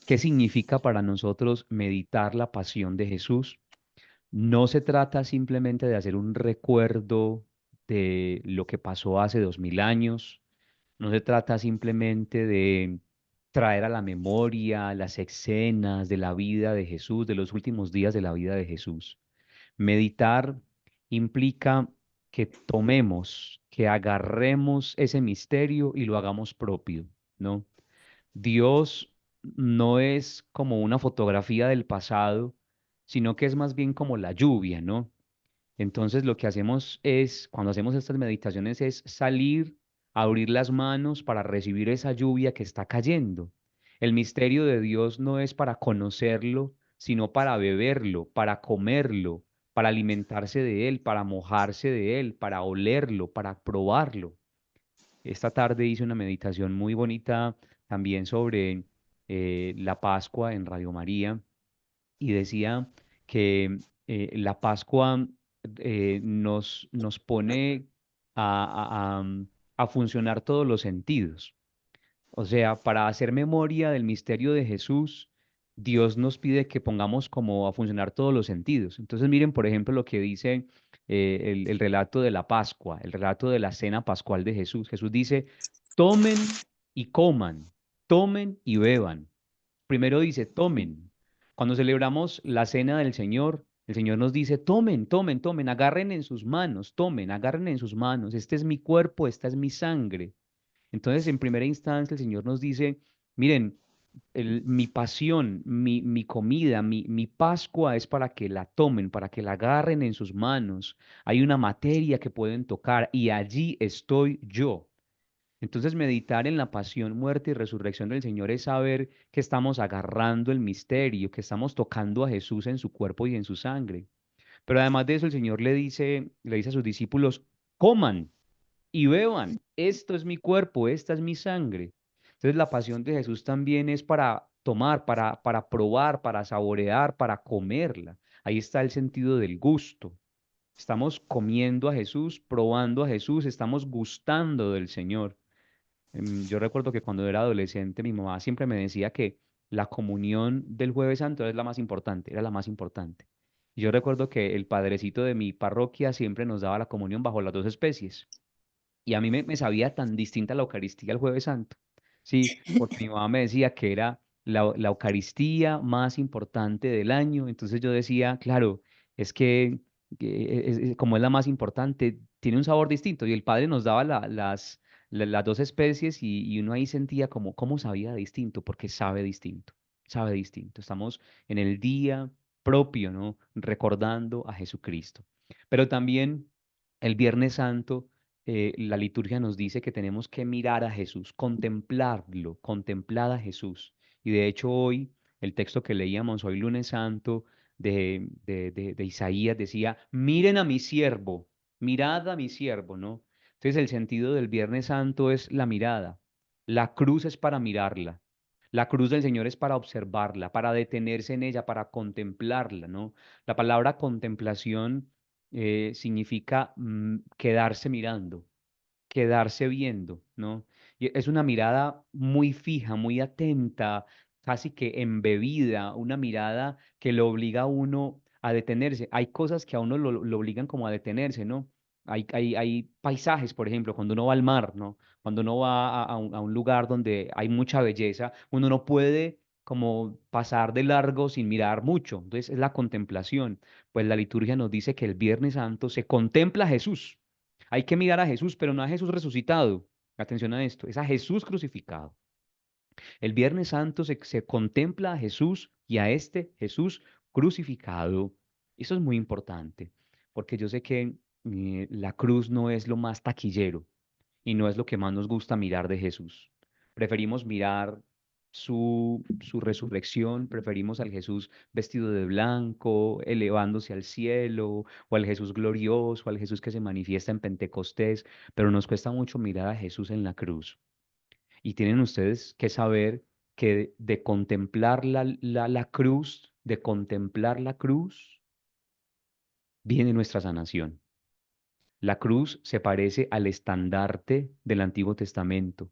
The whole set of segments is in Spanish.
¿Qué significa para nosotros meditar la pasión de Jesús? No se trata simplemente de hacer un recuerdo de lo que pasó hace 2000 años, no se trata simplemente de traer a la memoria las escenas de la vida de Jesús, de los últimos días de la vida de Jesús. Meditar implica que tomemos, que agarremos ese misterio y lo hagamos propio, ¿no? Dios no es como una fotografía del pasado, sino que es más bien como la lluvia, ¿no? Entonces lo que hacemos es, cuando hacemos estas meditaciones, es salir, abrir las manos para recibir esa lluvia que está cayendo. El misterio de Dios no es para conocerlo, sino para beberlo, para comerlo, para alimentarse de él, para mojarse de él, para olerlo, para probarlo. Esta tarde hice una meditación muy bonita también sobre la Pascua en Radio María y decía que la Pascua nos pone a funcionar todos los sentidos. O sea, para hacer memoria del misterio de Jesús, Dios nos pide que pongamos como a funcionar todos los sentidos. Entonces, miren, por ejemplo, lo que dice el relato de la Pascua, el relato de la cena pascual de Jesús. Jesús dice, tomen y coman, tomen y beban. Primero dice, tomen. Cuando celebramos la cena del Señor, el Señor nos dice, tomen, tomen, tomen, agarren en sus manos, tomen, agarren en sus manos. Este es mi cuerpo, esta es mi sangre. Entonces, en primera instancia, el Señor nos dice, miren, mi pasión, mi comida, mi Pascua es para que la tomen, para que la agarren en sus manos. Hay una materia que pueden tocar y allí estoy yo. Entonces, meditar en la pasión, muerte y resurrección del Señor es saber que estamos agarrando el misterio, que estamos tocando a Jesús en su cuerpo y en su sangre. Pero además de eso, el Señor le dice a sus discípulos, coman y beban, esto es mi cuerpo, esta es mi sangre. Entonces la pasión de Jesús también es para tomar, para probar, para saborear, para comerla. Ahí está el sentido del gusto. Estamos comiendo a Jesús, probando a Jesús, estamos gustando del Señor. Yo recuerdo que cuando era adolescente mi mamá siempre me decía que la comunión del Jueves Santo es la más importante, era la más importante. Y yo recuerdo que el padrecito de mi parroquia siempre nos daba la comunión bajo las dos especies. Y a mí me sabía tan distinta la Eucaristía el Jueves Santo, sí, porque mi mamá me decía que era la Eucaristía más importante del año. Entonces yo decía, claro, es que como es la más importante, tiene un sabor distinto. Y el padre nos daba las dos especies y uno ahí sentía como, cómo sabía distinto, porque sabe distinto, sabe distinto. Estamos en el día propio, ¿no? Recordando a Jesucristo. Pero también el Viernes Santo la liturgia nos dice que tenemos que mirar a Jesús, contemplarlo, contemplar a Jesús. Y de hecho hoy, el texto que leíamos hoy, lunes santo, de Isaías, decía, miren a mi siervo, mirad a mi siervo, ¿no? Entonces el sentido del Viernes Santo es la mirada. La cruz es para mirarla. La cruz del Señor es para observarla, para detenerse en ella, para contemplarla, ¿no? La palabra contemplación significa quedarse mirando, quedarse viendo, ¿no? Y es una mirada muy fija, muy atenta, casi que embebida, una mirada que lo obliga a uno a detenerse. Hay cosas que a uno lo obligan como a detenerse, ¿no? Hay paisajes, por ejemplo, cuando uno va al mar, ¿no? Cuando uno va a un lugar donde hay mucha belleza, uno no puede como pasar de largo sin mirar mucho. Entonces es la contemplación. Pues la liturgia nos dice que el Viernes Santo se contempla a Jesús. Hay que mirar a Jesús, pero no a Jesús resucitado. Atención a esto, es a Jesús crucificado. El Viernes Santo se contempla a Jesús y a este Jesús crucificado. Eso es muy importante, porque yo sé que la cruz no es lo más taquillero y no es lo que más nos gusta mirar de Jesús. Preferimos mirar su resurrección, preferimos al Jesús vestido de blanco, elevándose al cielo, o al Jesús glorioso, al Jesús que se manifiesta en Pentecostés, pero nos cuesta mucho mirar a Jesús en la cruz. Y tienen ustedes que saber que de contemplar la cruz, de contemplar la cruz, viene nuestra sanación. La cruz se parece al estandarte del Antiguo Testamento.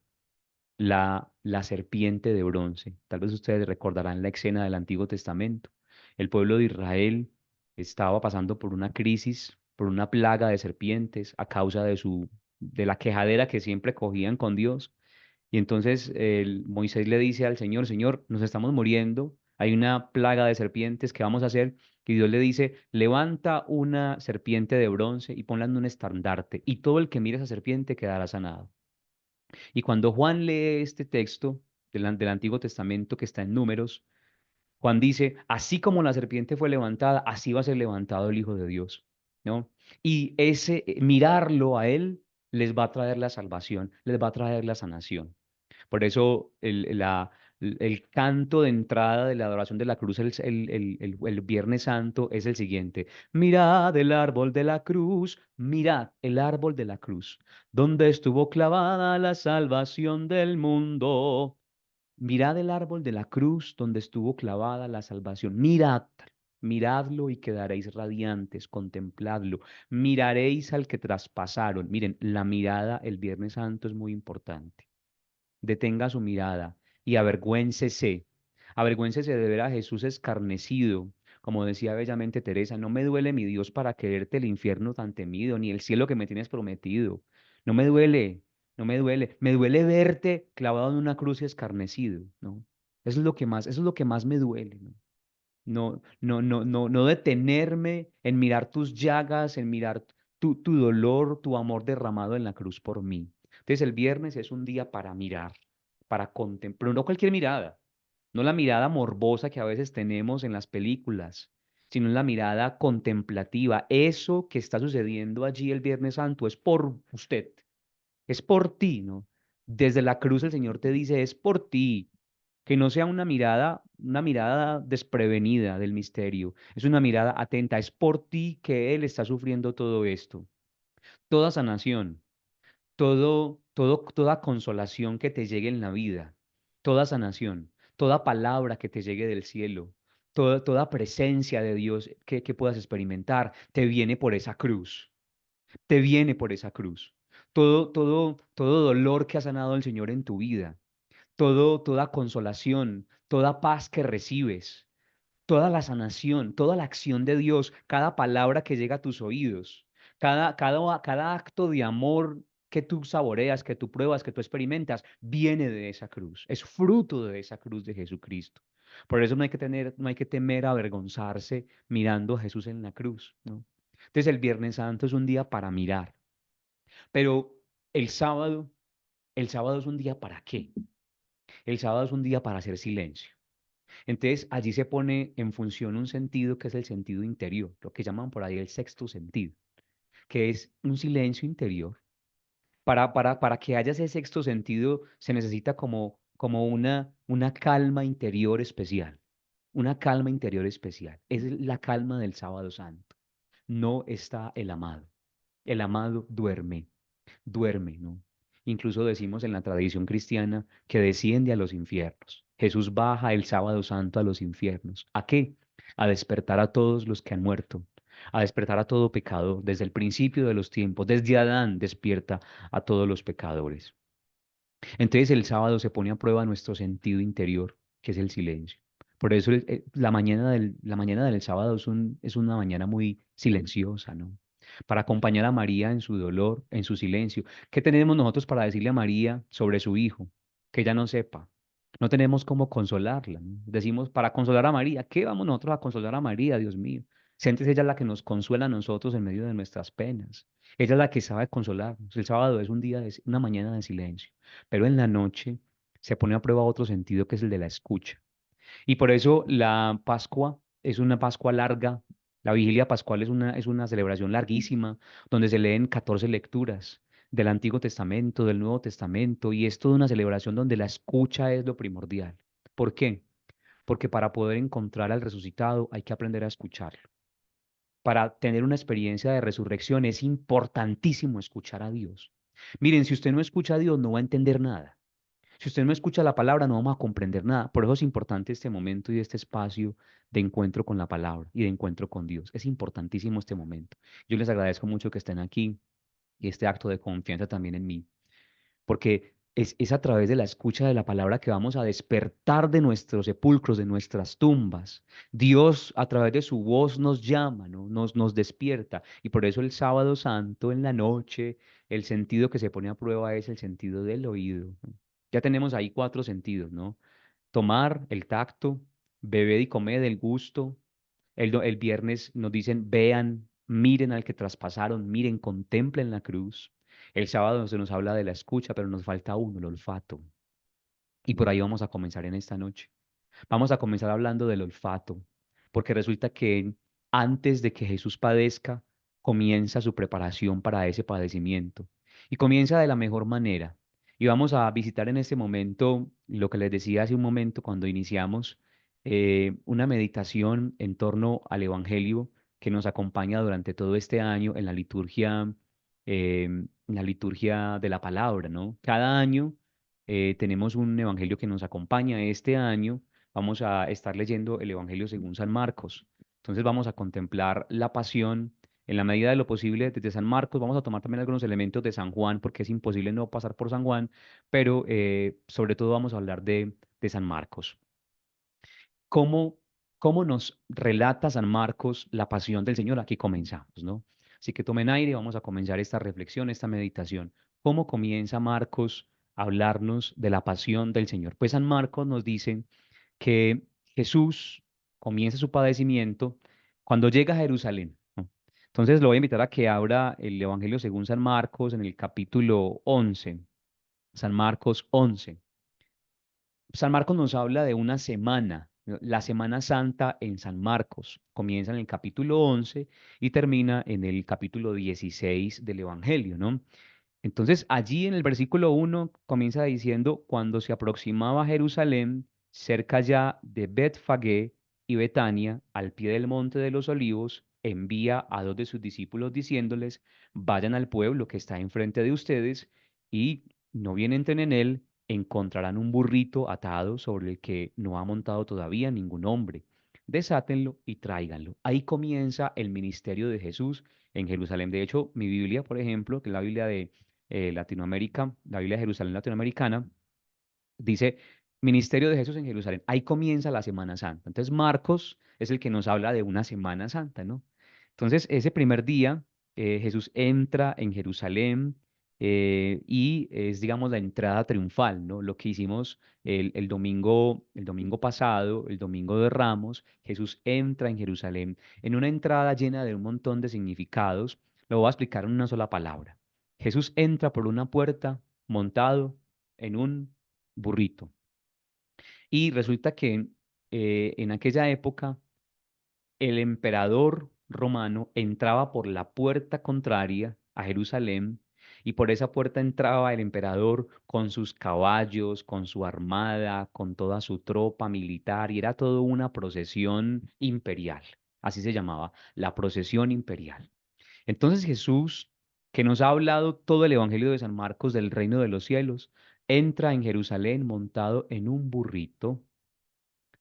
la serpiente de bronce. Tal vez ustedes recordarán la escena del Antiguo Testamento. El pueblo de Israel estaba pasando por una crisis, por una plaga de serpientes a causa de la quejadera que siempre cogían con Dios. Y entonces Moisés le dice al Señor, Señor, nos estamos muriendo, hay una plaga de serpientes, ¿qué vamos a hacer? Y Dios le dice, levanta una serpiente de bronce y ponla en un estandarte, y todo el que mire esa serpiente quedará sanado. Y cuando Juan lee este texto del Antiguo Testamento que está en Números, Juan dice, así como la serpiente fue levantada, así va a ser levantado el Hijo de Dios, ¿no? Y ese mirarlo a él les va a traer la salvación, les va a traer la sanación. Por eso el canto de entrada de la adoración de la cruz el Viernes Santo es el siguiente. Mirad el árbol de la cruz, mirad el árbol de la cruz, donde estuvo clavada la salvación del mundo. Mirad el árbol de la cruz donde estuvo clavada la salvación. Mirad, miradlo y quedaréis radiantes, contempladlo. Miraréis al que traspasaron. Miren, la mirada el Viernes Santo es muy importante. Detenga su mirada y avergüéncese. Avergüéncese de ver a Jesús escarnecido. Como decía bellamente Teresa, no me duele, mi Dios, para quererte el infierno tan temido, ni el cielo que me tienes prometido. No me duele, no me duele. Me duele verte clavado en una cruz y escarnecido, ¿no? Eso es lo que más me duele, ¿no? No detenerme en mirar tus llagas, en mirar tu dolor, tu amor derramado en la cruz por mí. Entonces el viernes es un día para mirar, para contemplar, pero no cualquier mirada, no la mirada morbosa que a veces tenemos en las películas, sino la mirada contemplativa. Eso que está sucediendo allí el Viernes Santo es por usted, es por ti, ¿no? Desde la cruz el Señor te dice, es por ti, que no sea una mirada desprevenida del misterio, es una mirada atenta, es por ti que Él está sufriendo todo esto. Toda sanación, toda consolación que te llegue en la vida, toda sanación, toda palabra que te llegue del cielo, toda presencia de Dios que puedas experimentar, te viene por esa cruz, te viene por esa cruz. Todo dolor que ha sanado el Señor en tu vida, toda consolación, toda paz que recibes, toda la sanación, toda la acción de Dios, cada palabra que llega a tus oídos, cada acto de amor que tú saboreas, que tú pruebas, que tú experimentas, viene de esa cruz, es fruto de esa cruz de Jesucristo. Por eso no hay que temer avergonzarse mirando a Jesús en la cruz, ¿no? Entonces el Viernes Santo es un día para mirar, pero el sábado, el sábado es un día ¿para qué? El sábado es un día para hacer silencio. Entonces, allí se pone en función un sentido que es el sentido interior, lo que llaman por ahí el sexto sentido, que es un silencio interior. Para que haya ese sexto sentido se necesita como una calma interior especial, una calma interior especial. Es la calma del sábado santo. No está el amado. El amado duerme, ¿no? Incluso decimos en la tradición cristiana que desciende a los infiernos. Jesús baja el sábado santo a los infiernos. ¿A qué? A despertar a todos los que han muerto, a despertar a todo pecador. Desde el principio de los tiempos, desde Adán despierta a todos los pecadores. Entonces el sábado se pone a prueba nuestro sentido interior, que es el silencio. Por eso la mañana del sábado es una mañana muy silenciosa, ¿no? Para acompañar a María en su dolor, en su silencio. ¿Qué tenemos nosotros para decirle a María sobre su hijo? Que ella no sepa. No tenemos cómo consolarla, ¿no? Decimos, para consolar a María, ¿qué vamos nosotros a consolar a María, Dios mío? Si antes ella es la que nos consuela a nosotros en medio de nuestras penas. Ella es la que sabe consolarnos. El sábado es un día, una mañana de silencio. Pero en la noche se pone a prueba otro sentido que es el de la escucha. Y por eso la Pascua es una Pascua larga. La vigilia pascual es una celebración larguísima, donde se leen 14 lecturas del Antiguo Testamento, del Nuevo Testamento, y es toda una celebración donde la escucha es lo primordial. ¿Por qué? Porque para poder encontrar al resucitado hay que aprender a escucharlo. Para tener una experiencia de resurrección es importantísimo escuchar a Dios. Miren, si usted no escucha a Dios, no va a entender nada. Si usted no escucha la palabra, no vamos a comprender nada. Por eso es importante este momento y este espacio de encuentro con la palabra y de encuentro con Dios. Es importantísimo este momento. Yo les agradezco mucho que estén aquí y este acto de confianza también en mí, porque es a través de la escucha de la palabra que vamos a despertar de nuestros sepulcros, de nuestras tumbas. Dios a través de su voz nos llama, ¿no? Nos despierta. Y por eso el sábado santo en la noche, el sentido que se pone a prueba es el sentido del oído, ¿no? Ya tenemos ahí cuatro sentidos, ¿no? Tomar, el tacto, beber y comer, el gusto. El viernes nos dicen, vean, miren al que traspasaron, miren, contemplen la cruz. El sábado se nos habla de la escucha, pero nos falta uno, el olfato. Y por ahí vamos a comenzar en esta noche. Vamos a comenzar hablando del olfato, porque resulta que antes de que Jesús padezca, comienza su preparación para ese padecimiento. Y comienza de la mejor manera. Y vamos a visitar en este momento lo que les decía hace un momento cuando iniciamos, una meditación en torno al Evangelio que nos acompaña durante todo este año en la liturgia de la palabra, ¿no? Cada año tenemos un Evangelio que nos acompaña. Este año vamos a estar leyendo el Evangelio según San Marcos. Entonces vamos a contemplar la pasión en la medida de lo posible desde San Marcos. Vamos a tomar también algunos elementos de San Juan, porque es imposible no pasar por San Juan, pero sobre todo vamos a hablar de San Marcos. ¿Cómo, cómo nos relata San Marcos la pasión del Señor? Aquí comenzamos, ¿no? Así que tomen aire, vamos a comenzar esta reflexión, esta meditación. ¿Cómo comienza Marcos a hablarnos de la pasión del Señor? Pues San Marcos nos dice que Jesús comienza su padecimiento cuando llega a Jerusalén, ¿no? Entonces lo voy a invitar a que abra el Evangelio según San Marcos en el capítulo 11, San Marcos 11. San Marcos nos habla de una semana, ¿no? La Semana Santa en San Marcos. Comienza en el capítulo 11 y termina en el capítulo 16 del Evangelio, ¿no? Entonces, allí en el versículo 1 comienza diciendo, cuando se aproximaba a Jerusalén, cerca ya de Betfagé y Betania, al pie del monte de los olivos, envía a dos de sus discípulos diciéndoles, vayan al pueblo que está enfrente de ustedes y no bien entren en él, encontrarán un burrito atado sobre el que no ha montado todavía ningún hombre. Desátenlo y tráiganlo. Ahí comienza el ministerio de Jesús en Jerusalén. De hecho, mi Biblia, por ejemplo, que es la Biblia de Latinoamérica, la Biblia de Jerusalén latinoamericana, dice Ministerio de Jesús en Jerusalén. Ahí comienza la Semana Santa. Entonces Marcos es el que nos habla de una Semana Santa, ¿no? Entonces ese primer día Jesús entra en Jerusalén y es, digamos, la entrada triunfal, ¿no? Lo que hicimos el domingo pasado, el domingo de Ramos, Jesús entra en Jerusalén en una entrada llena de un montón de significados. Lo voy a explicar en una sola palabra. Jesús entra por una puerta montado en un burrito. Y resulta que en aquella época el emperador romano entraba por la puerta contraria a Jerusalén y por esa puerta entraba el emperador con sus caballos, con su armada, con toda su tropa militar y era todo una procesión imperial. Así se llamaba, la procesión imperial. Entonces Jesús, que nos ha hablado todo el Evangelio de San Marcos del reino de los cielos, entra en Jerusalén montado en un burrito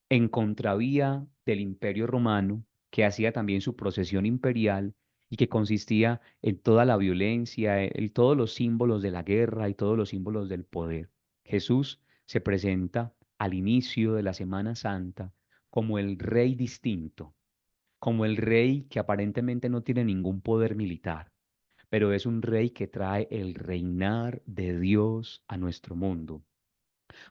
en contravía del Imperio Romano, que hacía también su procesión imperial y que consistía en toda la violencia, en todos los símbolos de la guerra y todos los símbolos del poder. Jesús se presenta al inicio de la Semana Santa como el rey distinto, como el rey que aparentemente no tiene ningún poder militar, pero es un rey que trae el reinar de Dios a nuestro mundo.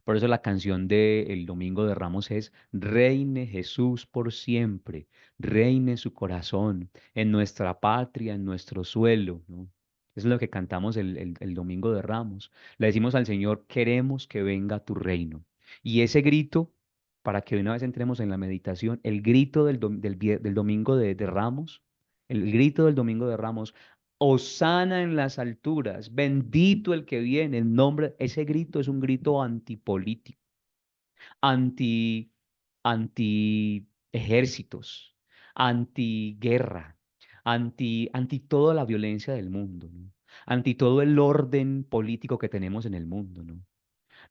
Por eso la canción del Domingo de Ramos es Reine Jesús por siempre, reine su corazón en nuestra patria, en nuestro suelo, ¿no? Eso es lo que cantamos el Domingo de Ramos. Le decimos al Señor, queremos que venga tu reino. Y ese grito, para que de una vez entremos en la meditación, el grito del Domingo de Ramos, el grito del Domingo de Ramos, Hosana en las alturas, bendito el que viene, el nombre, ese grito es un grito antipolítico, anti, anti ejércitos, anti guerra, anti toda la violencia del mundo, ¿no? Anti todo el orden político que tenemos en el mundo, ¿no?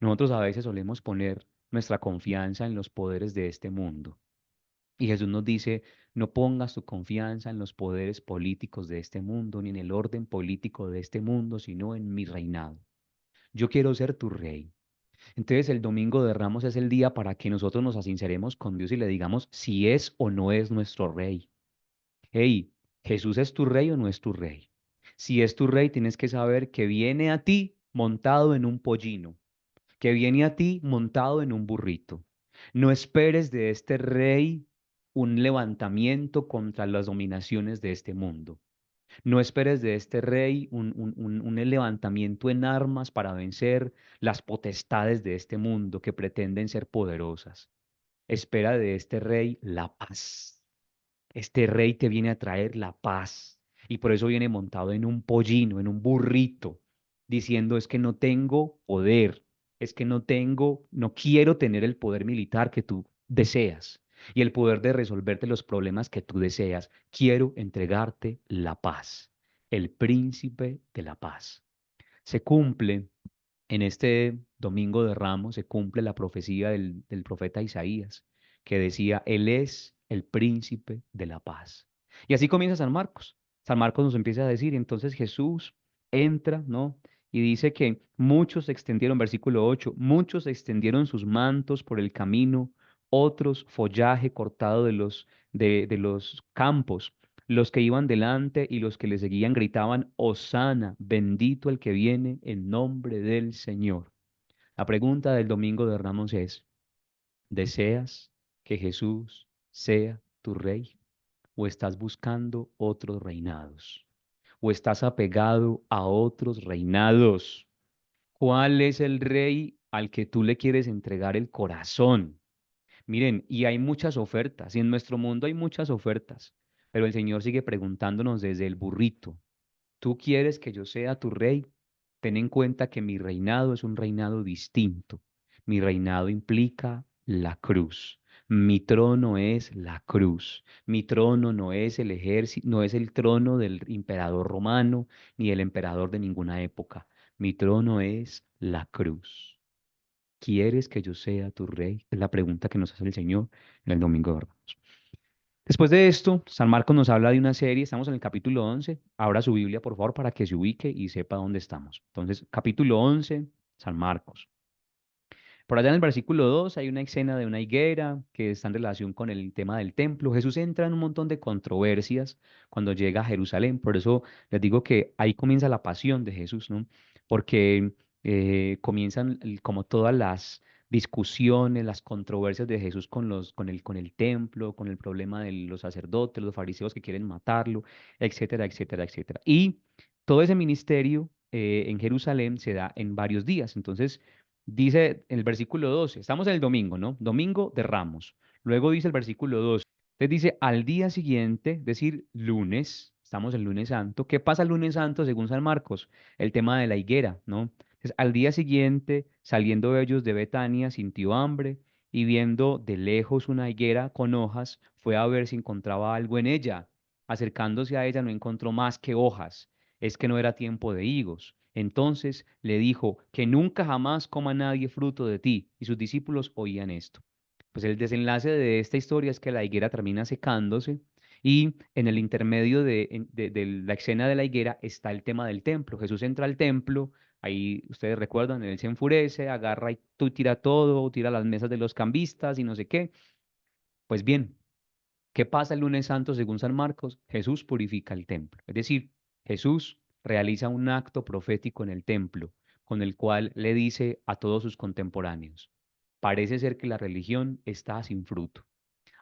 Nosotros a veces solemos poner nuestra confianza en los poderes de este mundo. Y Jesús nos dice, no pongas tu confianza en los poderes políticos de este mundo, ni en el orden político de este mundo, sino en mi reinado. Yo quiero ser tu rey. Entonces el domingo de Ramos es el día para que nosotros nos asinceremos con Dios y le digamos si es o no es nuestro rey. Hey, ¿Jesús es tu rey o no es tu rey? Si es tu rey, tienes que saber que viene a ti montado en un pollino, que viene a ti montado en un burrito. No esperes de este rey un levantamiento contra las dominaciones de este mundo. No esperes de este rey un levantamiento en armas para vencer las potestades de este mundo que pretenden ser poderosas. Espera de este rey la paz. Este rey te viene a traer la paz y por eso viene montado en un pollino, en un burrito, diciendo es que no tengo poder, es que no quiero tener el poder militar que tú deseas y el poder de resolverte los problemas que tú deseas. Quiero entregarte la paz, el príncipe de la paz. Se cumple en este domingo de Ramos, se cumple la profecía del profeta Isaías, que decía, Él es el príncipe de la paz. Y así comienza San Marcos. San Marcos nos empieza a decir, entonces Jesús entra, ¿no? Y dice que muchos extendieron, versículo 8, muchos extendieron sus mantos por el camino, otros follaje cortado de los campos. Los que iban delante y los que le seguían gritaban, Hosana, bendito el que viene en nombre del Señor. La pregunta del domingo de Ramos es, ¿deseas que Jesús sea tu rey? ¿O estás buscando otros reinados? ¿O estás apegado a otros reinados? ¿Cuál es el rey al que tú le quieres entregar el corazón? Miren, y hay muchas ofertas, y en nuestro mundo hay muchas ofertas, pero el Señor sigue preguntándonos desde el burrito, ¿tú quieres que yo sea tu rey? Ten en cuenta que mi reinado es un reinado distinto. Mi reinado implica la cruz. Mi trono es la cruz. Mi trono no es el ejército, no es el trono del emperador romano ni el emperador de ninguna época. Mi trono es la cruz. ¿Quieres que yo sea tu rey? Es la pregunta que nos hace el Señor en el Domingo de Ramos. Después de esto, San Marcos nos habla de una serie, estamos en el capítulo 11. Abra su Biblia, por favor, para que se ubique y sepa dónde estamos. Entonces, capítulo 11, San Marcos. Por allá en el versículo 2 hay una escena de una higuera que está en relación con el tema del templo. Jesús entra en un montón de controversias cuando llega a Jerusalén. Por eso les digo que ahí comienza la pasión de Jesús, ¿no? Porque comienzan como todas las discusiones, las controversias de Jesús con el templo, con el problema de los sacerdotes, los fariseos que quieren matarlo, etcétera, etcétera, etcétera. Y todo ese ministerio en Jerusalén se da en varios días. Entonces, dice en el versículo 12, estamos en el domingo, ¿no? Domingo de Ramos. Luego dice el versículo 12, entonces dice, al día siguiente, es decir, lunes, estamos el lunes santo. ¿Qué pasa el lunes santo según San Marcos? El tema de la higuera, ¿no? Entonces, al día siguiente, saliendo ellos de Betania, sintió hambre y viendo de lejos una higuera con hojas, fue a ver si encontraba algo en ella. Acercándose a ella no encontró más que hojas, es que no era tiempo de higos. Entonces le dijo que nunca jamás coma nadie fruto de ti. Y sus discípulos oían esto. Pues el desenlace de esta historia es que la higuera termina secándose y en el intermedio de la escena de la higuera está el tema del templo. Jesús entra al templo, ahí ustedes recuerdan, él se enfurece, agarra y tú tira todo, tira las mesas de los cambistas y no sé qué. Pues bien, ¿qué pasa el lunes santo según San Marcos? Jesús purifica el templo. Es decir, Jesús realiza un acto profético en el templo, con el cual le dice a todos sus contemporáneos, parece ser que la religión está sin fruto.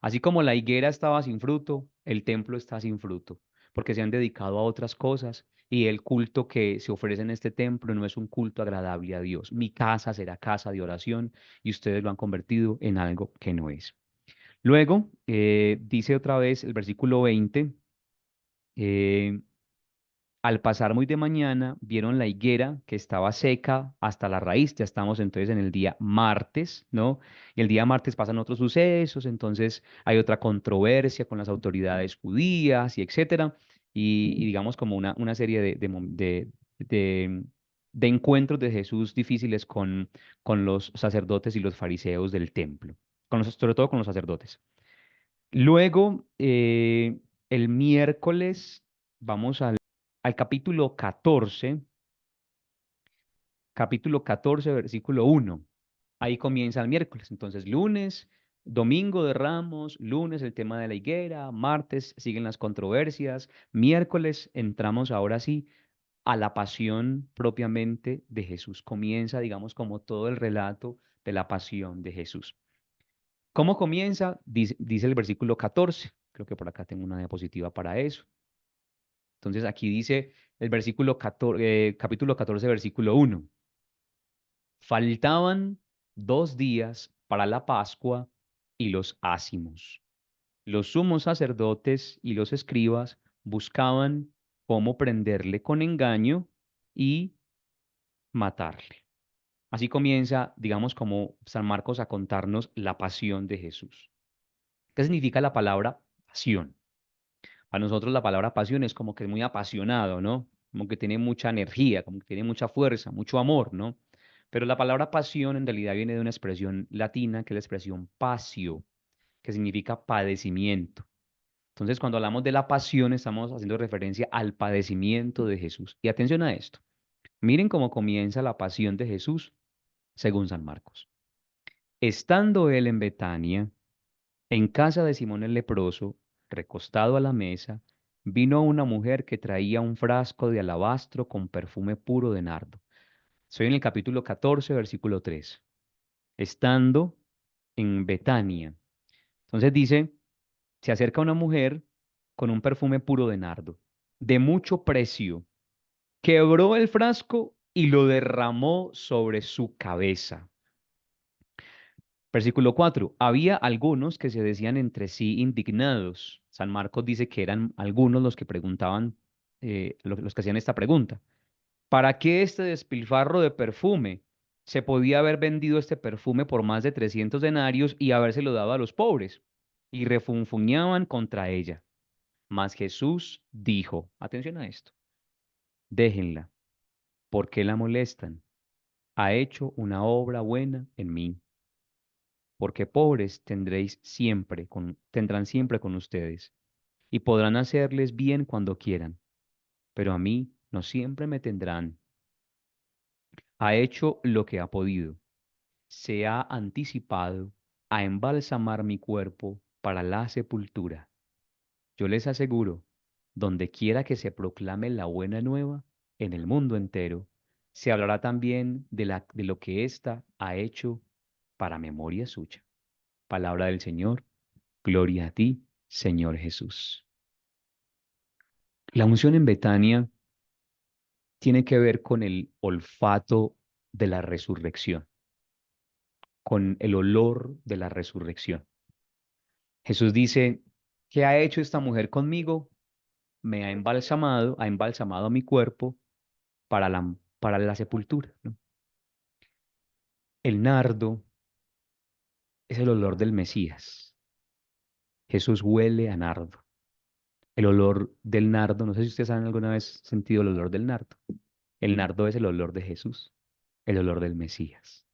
Así como la higuera estaba sin fruto, el templo está sin fruto, porque se han dedicado a otras cosas y el culto que se ofrece en este templo no es un culto agradable a Dios. Mi casa será casa de oración y ustedes lo han convertido en algo que no es. Luego, dice otra vez el versículo 20, eh, al pasar muy de mañana, vieron la higuera que estaba seca hasta la raíz. Ya estamos entonces en el día martes, ¿no? Y el día martes pasan otros sucesos, entonces hay otra controversia con las autoridades judías y etcétera. Y digamos como una serie de, de encuentros de Jesús difíciles con los sacerdotes y los fariseos del templo, sobre todo con los sacerdotes. Luego, el miércoles, vamos al capítulo 14. capítulo 14, versículo 1. Ahí comienza el miércoles. Entonces, lunes, domingo de Ramos, lunes el tema de la higuera, martes siguen las controversias, miércoles entramos ahora sí a la pasión propiamente de Jesús. Comienza, digamos, como todo el relato de la pasión de Jesús. ¿Cómo comienza? Dice el versículo 14. Creo que por acá tengo una diapositiva para eso. Entonces aquí dice el versículo 14, capítulo 14, versículo 1. Faltaban 2 días para la Pascua y los ácimos. Los sumos sacerdotes y los escribas buscaban cómo prenderle con engaño y matarle. Así comienza, digamos, como San Marcos a contarnos la pasión de Jesús. ¿Qué significa la palabra pasión? Para nosotros la palabra pasión es como que es muy apasionado, ¿no? Como que tiene mucha energía, como que tiene mucha fuerza, mucho amor, ¿no? Pero la palabra pasión en realidad viene de una expresión latina que es la expresión pasio, que significa padecimiento. Entonces, cuando hablamos de la pasión, estamos haciendo referencia al padecimiento de Jesús. Y atención a esto. Miren cómo comienza la pasión de Jesús según San Marcos. Estando él en Betania, en casa de Simón el leproso, recostado a la mesa, vino una mujer que traía un frasco de alabastro con perfume puro de nardo. Estoy en el capítulo 14, versículo 3. Estando en Betania. Entonces dice, se acerca una mujer con un perfume puro de nardo, de mucho precio, quebró el frasco y lo derramó sobre su cabeza. Versículo 4. Había algunos que se decían entre sí indignados. San Marcos dice que eran algunos los que preguntaban, los que hacían esta pregunta. ¿Para qué este despilfarro de perfume? Se podía haber vendido este perfume por más de 300 denarios y habérselo dado a los pobres. Y refunfuñaban contra ella. Mas Jesús dijo, atención a esto, déjenla, ¿por qué la molestan? Ha hecho una obra buena en mí, porque pobres tendrán siempre con ustedes, y podrán hacerles bien cuando quieran, pero a mí no siempre me tendrán. Ha hecho lo que ha podido, se ha anticipado a embalsamar mi cuerpo para la sepultura. Yo les aseguro, donde quiera que se proclame la buena nueva, en el mundo entero, se hablará también de lo que ésta ha hecho para memoria suya. Palabra del Señor. Gloria a ti, Señor Jesús. La unción en Betania tiene que ver con el olfato de la resurrección, con el olor de la resurrección. Jesús dice, ¿qué ha hecho esta mujer conmigo? Ha embalsamado mi cuerpo para la sepultura, ¿no? El nardo es el olor del Mesías. Jesús huele a nardo. El olor del nardo, no sé si ustedes han alguna vez sentido el olor del nardo. El nardo es el olor de Jesús, el olor del Mesías.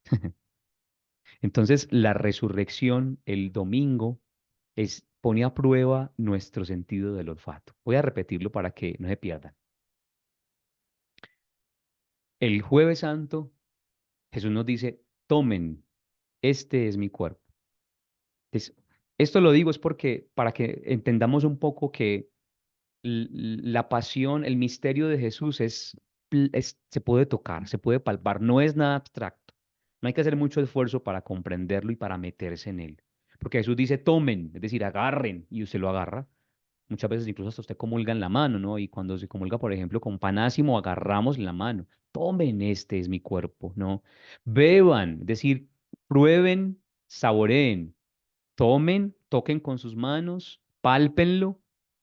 Entonces, la resurrección, el domingo, pone a prueba nuestro sentido del olfato. Voy a repetirlo para que no se pierdan. El jueves santo, Jesús nos dice, tomen, este es mi cuerpo. Entonces, esto lo digo es porque para que entendamos un poco que la pasión, el misterio de Jesús se puede tocar, se puede palpar, no es nada abstracto. No hay que hacer mucho esfuerzo para comprenderlo y para meterse en él. Porque Jesús dice, tomen, es decir, agarren, y usted lo agarra. Muchas veces incluso hasta usted comulga en la mano, ¿no? Y cuando se comulga, por ejemplo, con panásimo, agarramos en la mano. Tomen, este es mi cuerpo, ¿no? Beban, es decir, prueben, saboreen. Tomen, toquen con sus manos, pálpenlo,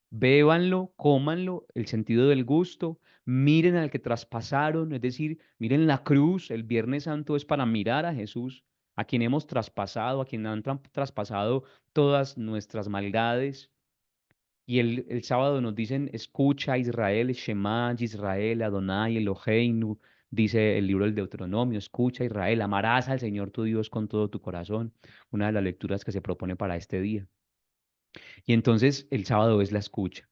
bébanlo, cómanlo, el sentido del gusto, miren al que traspasaron, es decir, miren la cruz, el Viernes Santo es para mirar a Jesús, a quien hemos traspasado, a quien han traspasado todas nuestras maldades. Y el sábado nos dicen, escucha Israel, Shema Israel, Adonai Eloheinu, dice el libro del Deuteronomio, escucha Israel, amarás al Señor tu Dios con todo tu corazón, una de las lecturas que se propone para este día. Y entonces el sábado es la escucha,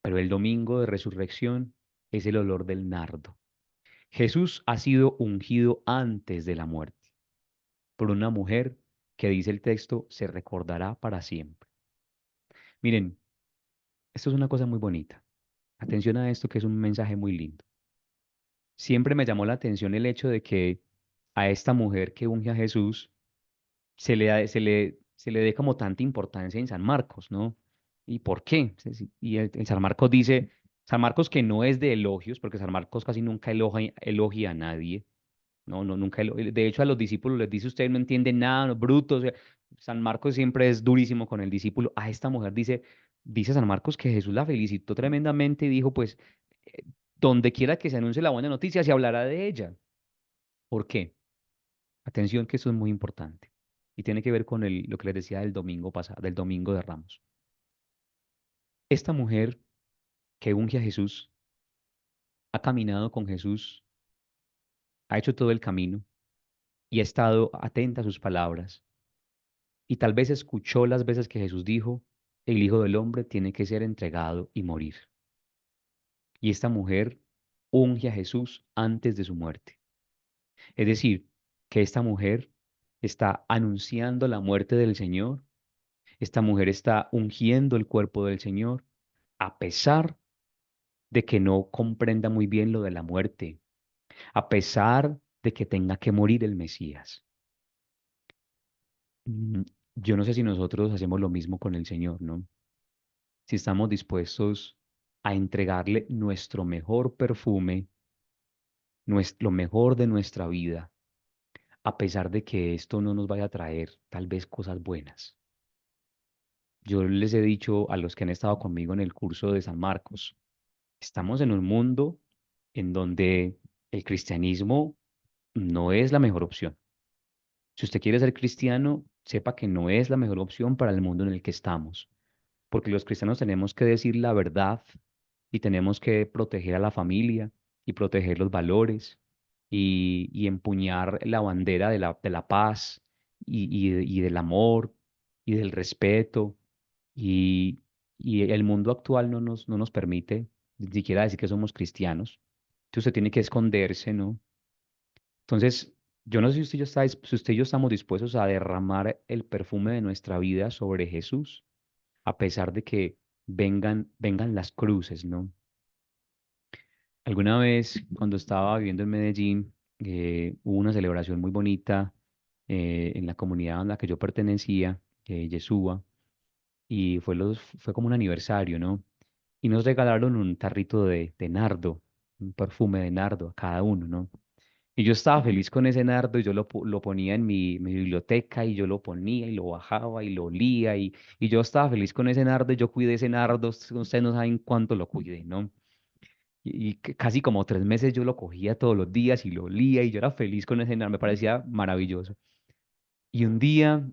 pero el domingo de resurrección es el olor del nardo. Jesús ha sido ungido antes de la muerte por una mujer que dice el texto, se recordará para siempre. Miren, esto es una cosa muy bonita. Atención a esto que es un mensaje muy lindo. Siempre me llamó la atención el hecho de que a esta mujer que unge a Jesús se le dé como tanta importancia en San Marcos, ¿no? ¿Y por qué? Y el San Marcos dice, San Marcos que no es de elogios, porque San Marcos casi nunca elogia a nadie, no, no, nunca. De hecho, a los discípulos les dice, ustedes no entienden nada, no, brutos. San Marcos siempre es durísimo con el discípulo. A esta mujer dice San Marcos que Jesús la felicitó tremendamente y dijo, pues, eh, donde quiera que se anuncie la buena noticia, se hablará de ella. ¿Por qué? Atención que esto es muy importante. Y tiene que ver con lo que les decía del domingo pasado, del domingo de Ramos. Esta mujer que unge a Jesús, ha caminado con Jesús, ha hecho todo el camino y ha estado atenta a sus palabras. Y tal vez escuchó las veces que Jesús dijo, el Hijo del Hombre tiene que ser entregado y morir. Y esta mujer unge a Jesús antes de su muerte. Es decir, que esta mujer está anunciando la muerte del Señor, esta mujer está ungiendo el cuerpo del Señor, a pesar de que no comprenda muy bien lo de la muerte, a pesar de que tenga que morir el Mesías. Mm, Yo no sé si nosotros hacemos lo mismo con el Señor, ¿no? Si estamos dispuestos a entregarle nuestro mejor perfume, lo mejor de nuestra vida, a pesar de que esto no nos vaya a traer tal vez cosas buenas. Yo les he dicho a los que han estado conmigo en el curso de San Marcos, estamos en un mundo en donde el cristianismo no es la mejor opción. Si usted quiere ser cristiano, sepa que no es la mejor opción para el mundo en el que estamos, porque los cristianos tenemos que decir la verdad y tenemos que proteger a la familia y proteger los valores y empuñar la bandera de la paz y del amor y del respeto y, y el mundo actual no nos permite ni siquiera decir que somos cristianos. Entonces usted tiene que esconderse, ¿no? Entonces, yo no sé si si usted y yo estamos dispuestos a derramar el perfume de nuestra vida sobre Jesús, a pesar de que vengan las cruces, ¿no? Alguna vez, cuando estaba viviendo en Medellín, hubo una celebración muy bonita en la comunidad a la que yo pertenecía, Yeshua, y fue como un aniversario, ¿no? Y nos regalaron un tarrito de nardo, un perfume de nardo a cada uno, ¿no? Y yo estaba feliz con ese nardo y yo lo ponía en mi biblioteca y yo lo ponía y lo bajaba y lo olía y yo estaba feliz con ese nardo y yo cuidé ese nardo, ustedes no saben cuánto lo cuidé, ¿no? Casi como 3 meses yo lo cogía todos los días y lo olía y yo era feliz con ese nardo, me parecía maravilloso. Y un día,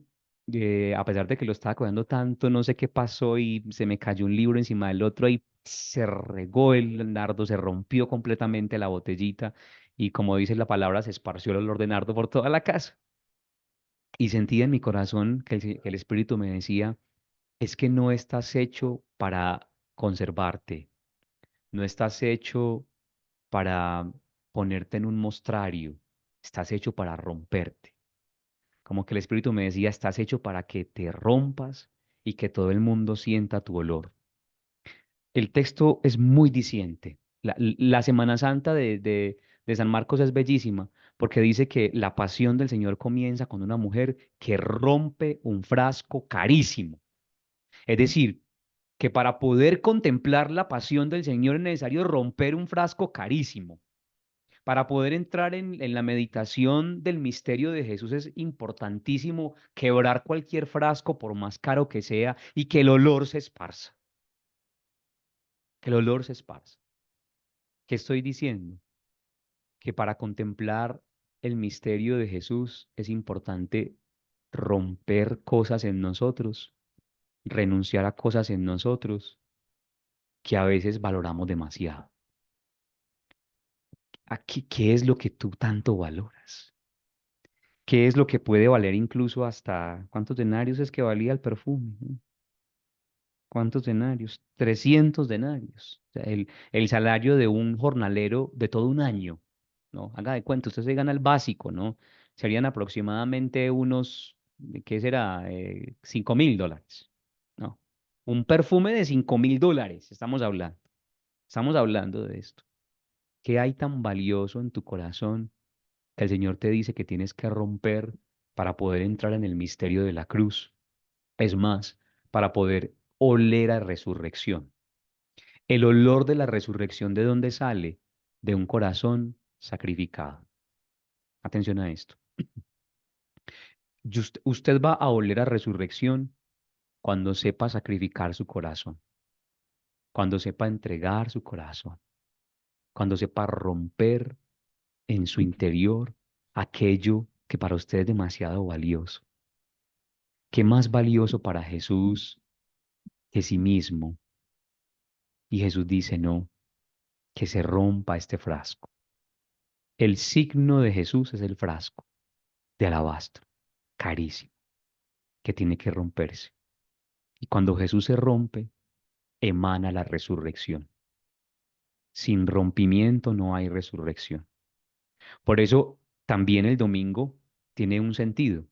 a pesar de que lo estaba cuidando tanto, no sé qué pasó y se me cayó un libro encima del otro y se regó el nardo, se rompió completamente la botellita y como dice la palabra, se esparció el olor de nardo por toda la casa. Y sentí en mi corazón que el Espíritu me decía, es que no estás hecho para conservarte, no estás hecho para ponerte en un mostrario, estás hecho para romperte. Como que el Espíritu me decía, estás hecho para que te rompas y que todo el mundo sienta tu olor. El texto es muy diciente. La Semana Santa de San Marcos es bellísima porque dice que la pasión del Señor comienza con una mujer que rompe un frasco carísimo. Es decir, que para poder contemplar la pasión del Señor es necesario romper un frasco carísimo. Para poder entrar en la meditación del misterio de Jesús es importantísimo quebrar cualquier frasco, por más caro que sea, y que el olor se esparza, que el olor se esparza. ¿Qué estoy diciendo? Que para contemplar el misterio de Jesús es importante romper cosas en nosotros, renunciar a cosas en nosotros que a veces valoramos demasiado. Aquí, ¿qué es lo que tú tanto valoras? ¿Qué es lo que puede valer incluso hasta cuántos denarios es que valía el perfume? ¿No? ¿Cuántos denarios? 300 denarios. O sea, el salario de un jornalero de todo un año. No, haga de cuenta, usted se gana el básico, ¿no? Serían aproximadamente unos, ¿qué será? $5.000, ¿no? Un perfume de $5.000, estamos hablando. Estamos hablando de esto. ¿Qué hay tan valioso en tu corazón que el Señor te dice que tienes que romper para poder entrar en el misterio de la cruz? Es más, para poder oler a resurrección. El olor de la resurrección, ¿de dónde sale? De un corazón sacrificado. Atención a esto. Y usted va a oler a resurrección cuando sepa sacrificar su corazón, cuando sepa entregar su corazón, cuando sepa romper en su interior aquello que para usted es demasiado valioso. ¿Qué más valioso para Jesús que sí mismo? Y Jesús dice, no, que se rompa este frasco. El signo de Jesús es el frasco de alabastro, carísimo, que tiene que romperse. Y cuando Jesús se rompe, emana la resurrección. Sin rompimiento no hay resurrección. Por eso también el domingo tiene un sentido.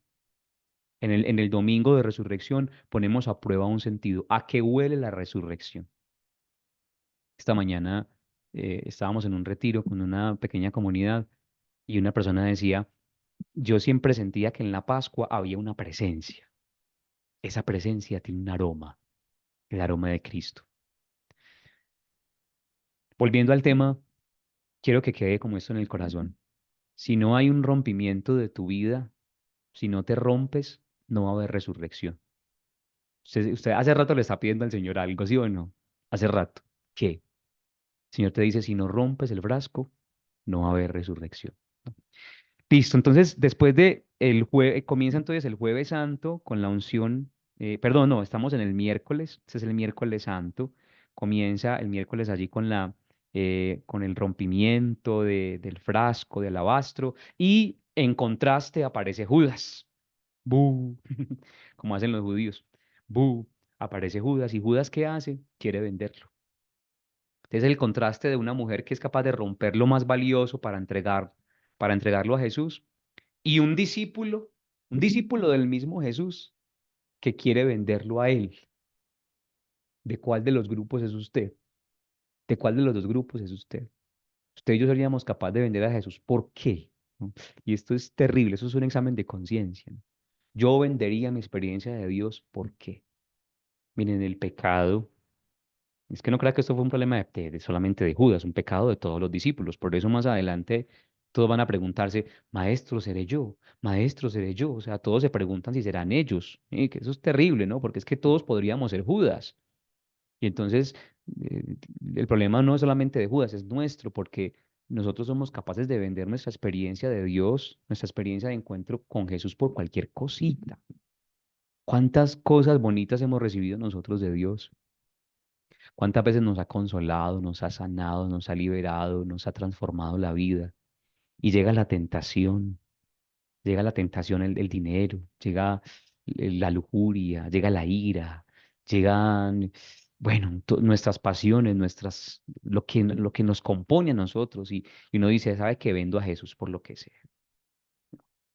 En el domingo de resurrección ponemos a prueba un sentido. ¿A qué huele la resurrección? Esta mañana estábamos en un retiro con una pequeña comunidad y una persona decía, yo siempre sentía que en la Pascua había una presencia. Esa presencia tiene un aroma, el aroma de Cristo. Volviendo al tema, quiero que quede como esto en el corazón. Si no hay un rompimiento de tu vida, si no te rompes, no va a haber resurrección. Usted hace rato le está pidiendo al Señor algo, ¿sí o no? Hace rato. ¿Qué? El Señor te dice, si no rompes el frasco, no va a haber resurrección. Listo, entonces después de el jueves, comienza entonces el jueves santo con la unción, perdón, no, estamos en el miércoles, este es el miércoles santo, comienza el miércoles allí con el rompimiento del frasco de alabastro y en contraste aparece Judas, ¡bu! Como hacen los judíos, ¡bu! Aparece Judas y Judas ¿qué hace? Quiere venderlo. Entonces el contraste de una mujer que es capaz de romper lo más valioso para entregarlo a Jesús y un discípulo del mismo Jesús que quiere venderlo a él. ¿De cuál de los grupos es usted? ¿De cuál de los dos grupos es usted? Usted y yo seríamos capaces de vender a Jesús. ¿Por qué? ¿No? Y esto es terrible, eso es un examen de conciencia, ¿no? Yo vendería mi experiencia de Dios. ¿Por qué? Miren, el pecado, es que no crea que esto fue un problema solamente de Judas, un pecado de todos los discípulos. Por eso más adelante todos van a preguntarse, maestro, ¿seré yo? Maestro, ¿seré yo? O sea, todos se preguntan si serán ellos. Que eso es terrible, ¿no? Porque es que todos podríamos ser Judas. Y entonces eh, el problema no es solamente de Judas, es nuestro, porque nosotros somos capaces de vender nuestra experiencia de Dios, nuestra experiencia de encuentro con Jesús por cualquier cosita. ¿Cuántas cosas bonitas hemos recibido nosotros de Dios? ¿Cuántas veces nos ha consolado, nos ha sanado, nos ha liberado, nos ha transformado la vida? Y llega la tentación, el dinero, llega la lujuria, llega la ira, llegan, bueno, nuestras pasiones, lo que nos compone a nosotros. Y uno dice, ¿sabe qué? Vendo a Jesús por lo que sea,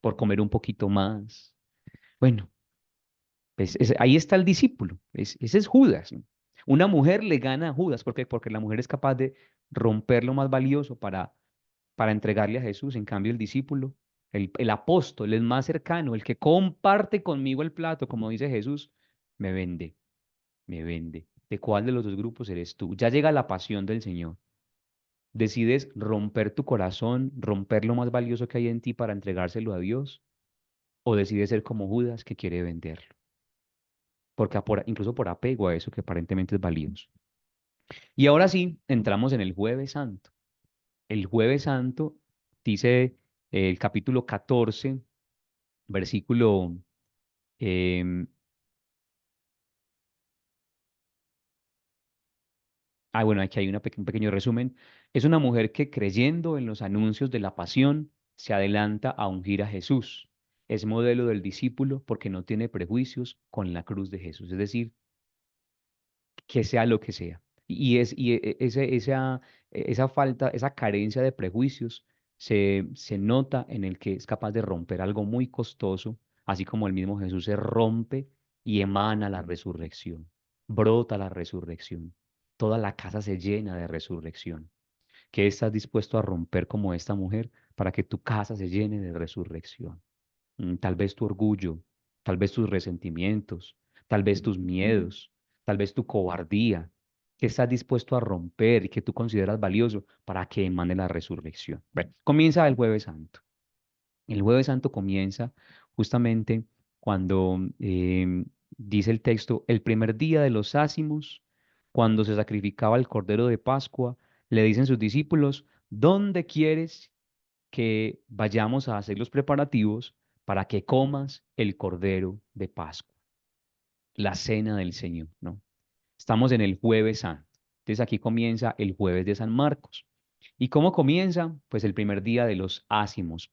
por comer un poquito más. Bueno, pues ahí está el discípulo, ese es Judas, ¿no? Una mujer le gana a Judas, ¿por qué? Porque la mujer es capaz de romper lo más valioso para entregarle a Jesús. En cambio, el discípulo, el apóstol, el más cercano, el que comparte conmigo el plato, como dice Jesús, me vende, me vende. ¿De cuál de los dos grupos eres tú? Ya llega la pasión del Señor. ¿Decides romper tu corazón, romper lo más valioso que hay en ti para entregárselo a Dios? ¿O decides ser como Judas que quiere venderlo? Porque incluso por apego a eso que aparentemente es valioso. Y ahora sí, entramos en el Jueves Santo. El Jueves Santo dice el capítulo 14, versículo, em, bueno, aquí hay un pequeño resumen. Es una mujer que creyendo en los anuncios de la pasión se adelanta a ungir a Jesús. Es modelo del discípulo porque no tiene prejuicios con la cruz de Jesús. Es decir, que sea lo que sea. Y esa falta, esa carencia de prejuicios se nota en el que es capaz de romper algo muy costoso, así como el mismo Jesús se rompe y emana la resurrección, brota la resurrección. Toda la casa se llena de resurrección. ¿Qué estás dispuesto a romper como esta mujer para que tu casa se llene de resurrección? Tal vez tu orgullo, tal vez tus resentimientos, tal vez tus miedos, tal vez tu cobardía. ¿Qué estás dispuesto a romper y que tú consideras valioso para que emane la resurrección? Bueno, comienza el Jueves Santo. El Jueves Santo comienza justamente cuando dice el texto, el primer día de los ácimos, cuando se sacrificaba el cordero de Pascua, le dicen sus discípulos, ¿dónde quieres que vayamos a hacer los preparativos para que comas el cordero de Pascua, la cena del Señor, ¿no? Estamos en el Jueves Santo. Entonces aquí comienza el Jueves de San Marcos. ¿Y cómo comienza? Pues el primer día de los ácimos.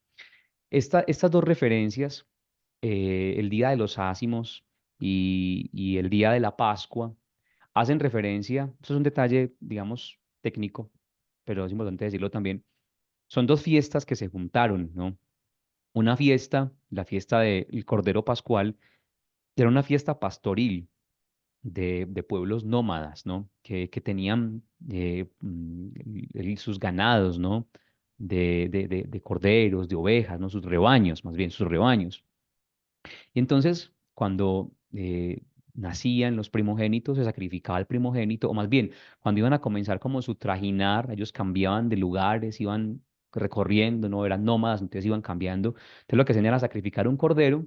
Estas dos referencias, el día de los ácimos y el día de la Pascua, hacen referencia, eso es un detalle, digamos, técnico, pero es importante decirlo también, son dos fiestas que se juntaron, ¿no? Una fiesta, la fiesta del Cordero Pascual, era una fiesta pastoril de pueblos nómadas, ¿no? Que tenían sus ganados, ¿no? De corderos, de ovejas, ¿no? Sus rebaños, más bien sus rebaños. Y entonces, cuando nacían los primogénitos, se sacrificaba el primogénito, o más bien, cuando iban a comenzar como su trajinar, ellos cambiaban de lugares, iban recorriendo, ¿no? Eran nómadas, entonces iban cambiando. Entonces lo que hacían era sacrificar un cordero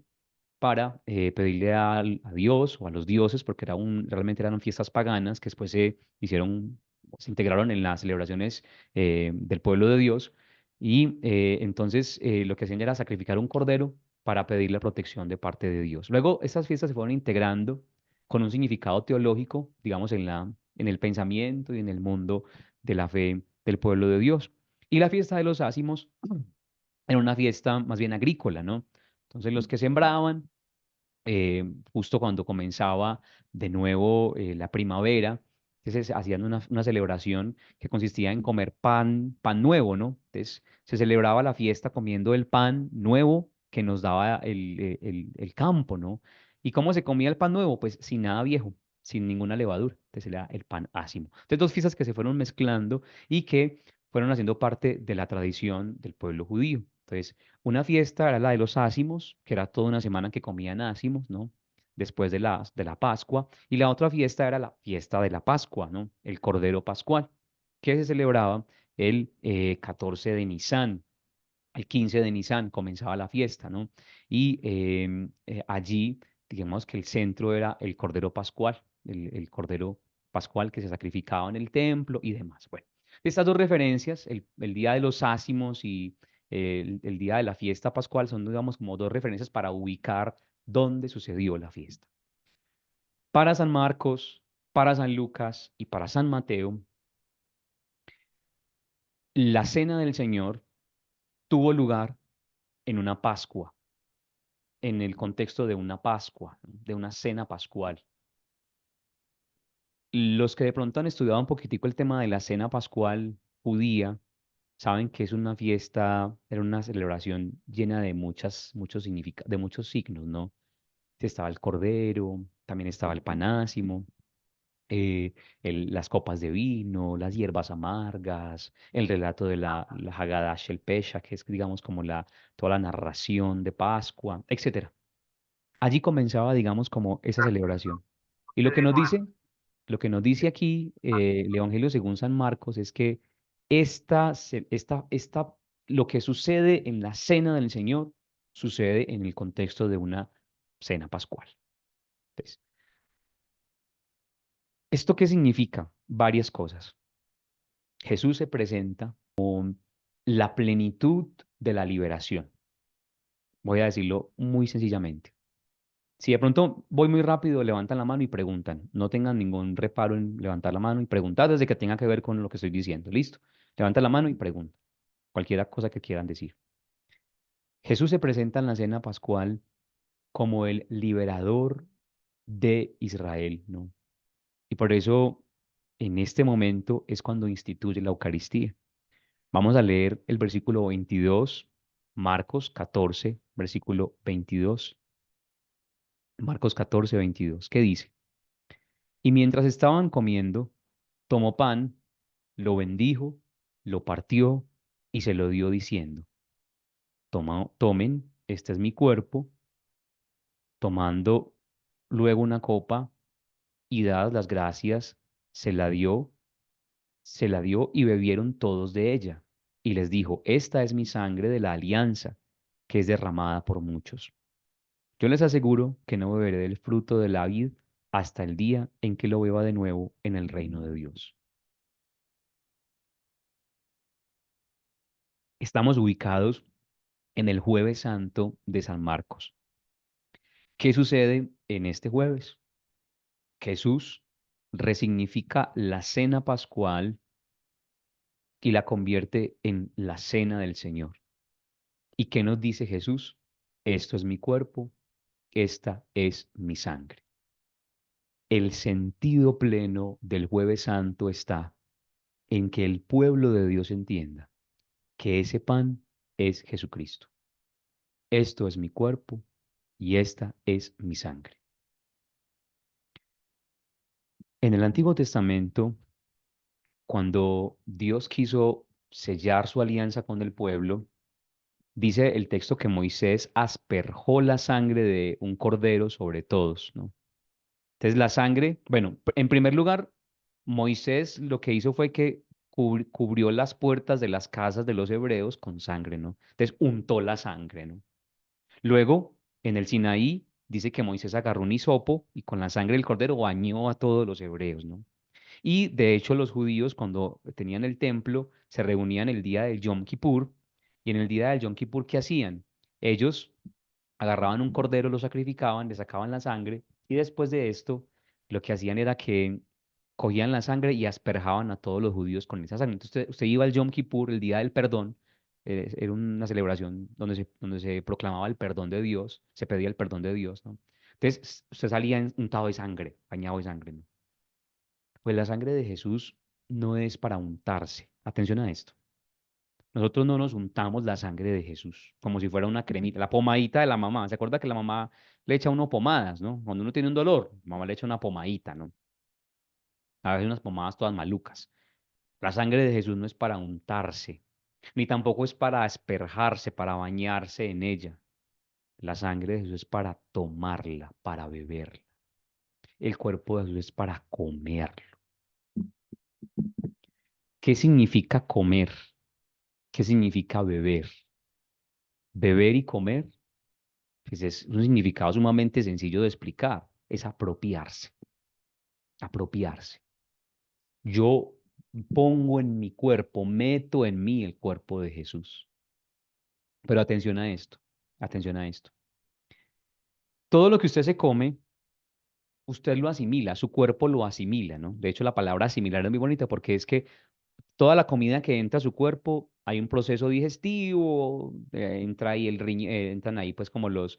para pedirle a Dios o a los dioses, porque realmente eran fiestas paganas que después se hicieron, se integraron en las celebraciones del pueblo de Dios. Y entonces lo que hacían era sacrificar un cordero para pedir la protección de parte de Dios. Luego, estas fiestas se fueron integrando con un significado teológico, digamos, en el pensamiento y en el mundo de la fe del pueblo de Dios. Y la fiesta de los ácimos era una fiesta más bien agrícola, ¿no? Entonces los que sembraban justo cuando comenzaba de nuevo la primavera, entonces hacían una celebración que consistía en comer pan nuevo, ¿no? Entonces se celebraba la fiesta comiendo el pan nuevo que nos daba el campo, ¿no? ¿Y cómo se comía el pan nuevo? Pues sin nada viejo, sin ninguna levadura, entonces era el pan ácimo. Entonces dos fiestas que se fueron mezclando y que fueron haciendo parte de la tradición del pueblo judío. Entonces, una fiesta era la de los ácimos, que era toda una semana que comían ácimos, ¿no? Después de la Pascua. Y la otra fiesta era la fiesta de la Pascua, ¿no? El Cordero Pascual, que se celebraba el 14 de Nisán. El 15 de Nisán comenzaba la fiesta, ¿no? Y allí, digamos que el centro era el Cordero Pascual, el Cordero Pascual que se sacrificaba en el templo y demás. Bueno, estas dos referencias, el día de los ácimos y el día de la fiesta pascual, son, digamos, como dos referencias para ubicar dónde sucedió la fiesta. Para San Marcos, para San Lucas y para San Mateo, la cena del Señor tuvo lugar en una Pascua, en el contexto de una Pascua, ¿no? De una cena pascual. Los que de pronto han estudiado un poquitico el tema de la cena pascual judía, saben que es una fiesta, era una celebración llena de de muchos signos, ¿no? Estaba el cordero, también estaba el panásimo, eh, las copas de vino, las hierbas amargas, el relato de la Haggadah Shel Pesach, que es, digamos, como toda la narración de Pascua, etcétera. Allí comenzaba, digamos, como esa celebración. Y lo que nos dice aquí el Evangelio según San Marcos es que lo que sucede en la cena del Señor sucede en el contexto de una cena pascual. Entonces, ¿esto qué significa? Varias cosas. Jesús se presenta la plenitud de la liberación. Voy a decirlo muy sencillamente. Si de pronto voy muy rápido, levantan la mano y preguntan. No tengan ningún reparo en levantar la mano y preguntar desde que tenga que ver con lo que estoy diciendo. ¿Listo? Levanta la mano y pregunta. Cualquier cosa que quieran decir. Jesús se presenta en la cena pascual como el liberador de Israel, ¿no? Y por eso, en este momento es cuando instituye la Eucaristía. Vamos a leer el versículo 22, Marcos 14, versículo 22. Marcos 14, 22, ¿qué dice? Y mientras estaban comiendo, tomó pan, lo bendijo, lo partió y se lo dio diciendo, tomen, este es mi cuerpo, tomando luego una copa y dadas las gracias, se la dio, se la dio y bebieron todos de ella. Y les dijo, esta es mi sangre de la alianza, que es derramada por muchos. Yo les aseguro que no beberé del fruto de la vid hasta el día en que lo beba de nuevo en el reino de Dios. Estamos ubicados en el Jueves Santo de San Marcos. ¿Qué sucede en este jueves? Jesús resignifica la cena pascual y la convierte en la cena del Señor. ¿Y qué nos dice Jesús? Esto es mi cuerpo, esta es mi sangre. El sentido pleno del Jueves Santo está en que el pueblo de Dios entienda que ese pan es Jesucristo. Esto es mi cuerpo y esta es mi sangre. En el Antiguo Testamento, cuando Dios quiso sellar su alianza con el pueblo, dice el texto que Moisés asperjó la sangre de un cordero sobre todos, ¿no? Entonces la sangre, bueno, en primer lugar, Moisés lo que hizo fue que cubrió las puertas de las casas de los hebreos con sangre, ¿no? Entonces untó la sangre, ¿no? Luego, en el Sinaí, dice que Moisés agarró un hisopo y con la sangre del cordero bañó a todos los hebreos, ¿no? Y de hecho los judíos cuando tenían el templo se reunían el día del Yom Kippur y en el día del Yom Kippur, ¿qué hacían? Ellos agarraban un cordero, lo sacrificaban, le sacaban la sangre y después de esto lo que hacían era que cogían la sangre y asperjaban a todos los judíos con esa sangre. Entonces usted iba al Yom Kippur, el día del perdón, era una celebración donde se proclamaba el perdón de Dios, se pedía el perdón de Dios, ¿no? Entonces usted salía untado de sangre, bañado de sangre, ¿no? Pues la sangre de Jesús no es para untarse. Atención a esto. Nosotros no nos untamos la sangre de Jesús como si fuera una cremita, la pomadita de la mamá. ¿Se acuerda que la mamá le echa a uno pomadas, ¿no? Cuando uno tiene un dolor, la mamá le echa una pomadita, ¿no? A veces unas pomadas todas malucas. La sangre de Jesús no es para untarse, ni tampoco es para asperjarse, para bañarse en ella. La sangre de Jesús es para tomarla, para beberla. El cuerpo de Jesús es para comerlo. ¿Qué significa comer? ¿Qué significa beber? Beber y comer, pues es un significado sumamente sencillo de explicar. Es apropiarse, apropiarse. Yo pongo en mi cuerpo, meto en mí el cuerpo de Jesús. Pero atención a esto, atención a esto. Todo lo que usted se come, usted lo asimila, su cuerpo lo asimila, ¿no? De hecho, la palabra asimilar es muy bonita porque es que toda la comida que entra a su cuerpo, hay un proceso digestivo, entra ahí entran ahí pues como el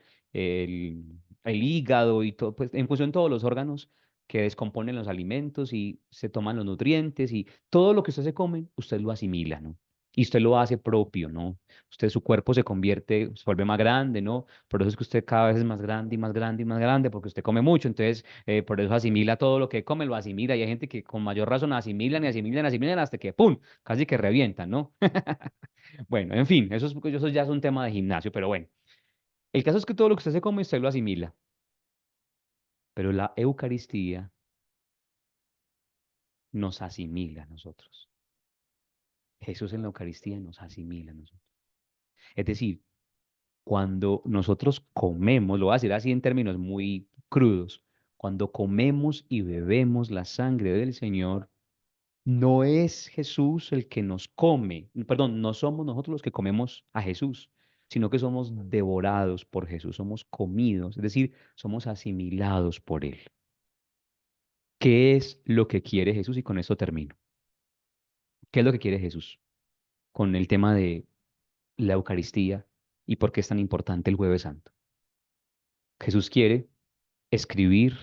hígado y todo, pues en función de todos los órganos que descomponen los alimentos y se toman los nutrientes y todo lo que usted se come, usted lo asimila, ¿no? Y usted lo hace propio, ¿no? Usted, su cuerpo se convierte, se vuelve más grande, ¿no? Por eso es que usted cada vez es más grande y más grande y más grande, porque usted come mucho, entonces por eso asimila todo lo que come, lo asimila. Y hay gente que con mayor razón asimilan y asimilan, asimilan hasta que ¡pum! Casi que revientan, ¿no? Bueno, en fin, eso ya es un tema de gimnasio, pero bueno. El caso es que todo lo que usted se come, usted lo asimila. Pero la Eucaristía nos asimila a nosotros. Jesús en la Eucaristía nos asimila a nosotros. Es decir, cuando nosotros comemos, lo voy a decir así en términos muy crudos, cuando comemos y bebemos la sangre del Señor, no es Jesús el que nos come, perdón, no somos nosotros los que comemos a Jesús, sino que somos devorados por Jesús, somos comidos, es decir, somos asimilados por Él. ¿Qué es lo que quiere Jesús? Y con esto termino. ¿Qué es lo que quiere Jesús con el tema de la Eucaristía y por qué es tan importante el Jueves Santo? Jesús quiere escribir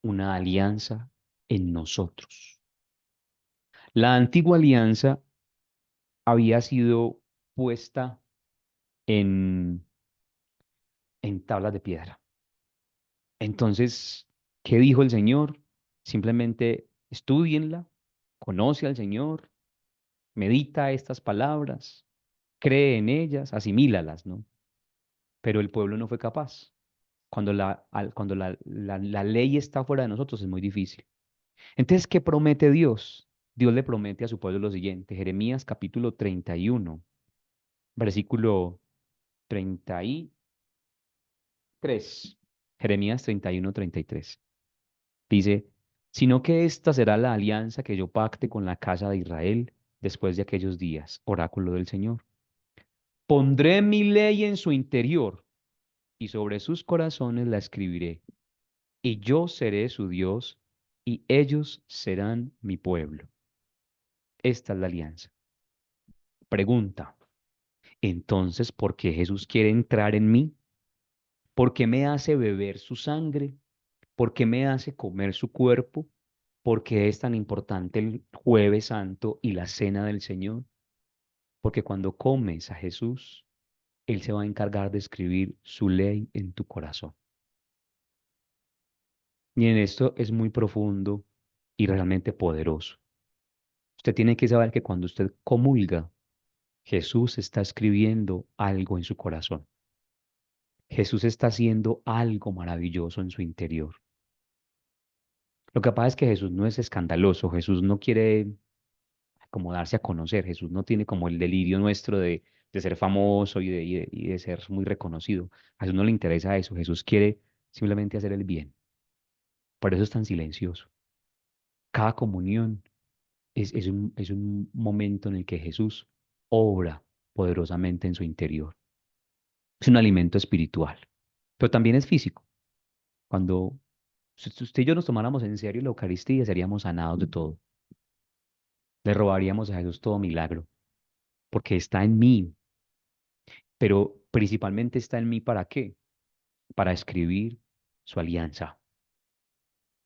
una alianza en nosotros. La antigua alianza había sido puesta en, en tablas de piedra. Entonces, ¿qué dijo el Señor? Simplemente estúdienla, conoce al Señor, medita estas palabras, cree en ellas, asimílalas, ¿no? Pero el pueblo no fue capaz. Cuando la ley está fuera de nosotros es muy difícil. Entonces, ¿qué promete Dios? Dios le promete a su pueblo lo siguiente, Jeremías capítulo 31, versículo 33. Jeremías 31, 33. Dice, sino que esta será la alianza que yo pacte con la casa de Israel después de aquellos días, oráculo del Señor. Pondré mi ley en su interior y sobre sus corazones la escribiré, y yo seré su Dios y ellos serán mi pueblo. Esta es la alianza. Pregunta, entonces, ¿por qué Jesús quiere entrar en mí? ¿Por qué me hace beber su sangre? ¿Por qué me hace comer su cuerpo? ¿Por qué es tan importante el jueves santo y la cena del Señor? Porque cuando comes a Jesús, Él se va a encargar de escribir su ley en tu corazón. Y en esto es muy profundo y realmente poderoso. Usted tiene que saber que cuando usted comulga, Jesús está escribiendo algo en su corazón. Jesús está haciendo algo maravilloso en su interior. Lo que pasa es que Jesús no es escandaloso, Jesús no quiere como darse a conocer, Jesús no tiene como el delirio nuestro de ser famoso y de ser muy reconocido. A Jesús no le interesa eso, Jesús quiere simplemente hacer el bien. Por eso es tan silencioso. Cada comunión es un momento en el que Jesús obra poderosamente en su interior. Es un alimento espiritual, pero también es físico. Cuando si usted y yo nos tomáramos en serio la Eucaristía, seríamos sanados de todo. Le robaríamos a Jesús todo milagro, porque está en mí, pero principalmente está en mí ¿para qué? Para escribir su alianza.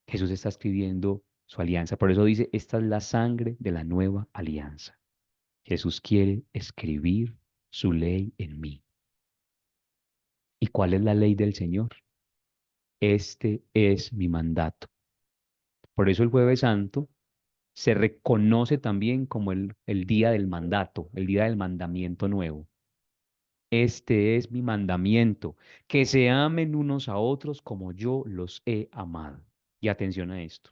Jesús está escribiendo su alianza, por eso dice, esta es la sangre de la nueva alianza. Jesús quiere escribir su ley en mí. ¿Y cuál es la ley del Señor? Este es mi mandato. Por eso el Jueves Santo se reconoce también como el día del mandato, el día del mandamiento nuevo. Este es mi mandamiento, que se amen unos a otros como yo los he amado. Y atención a esto.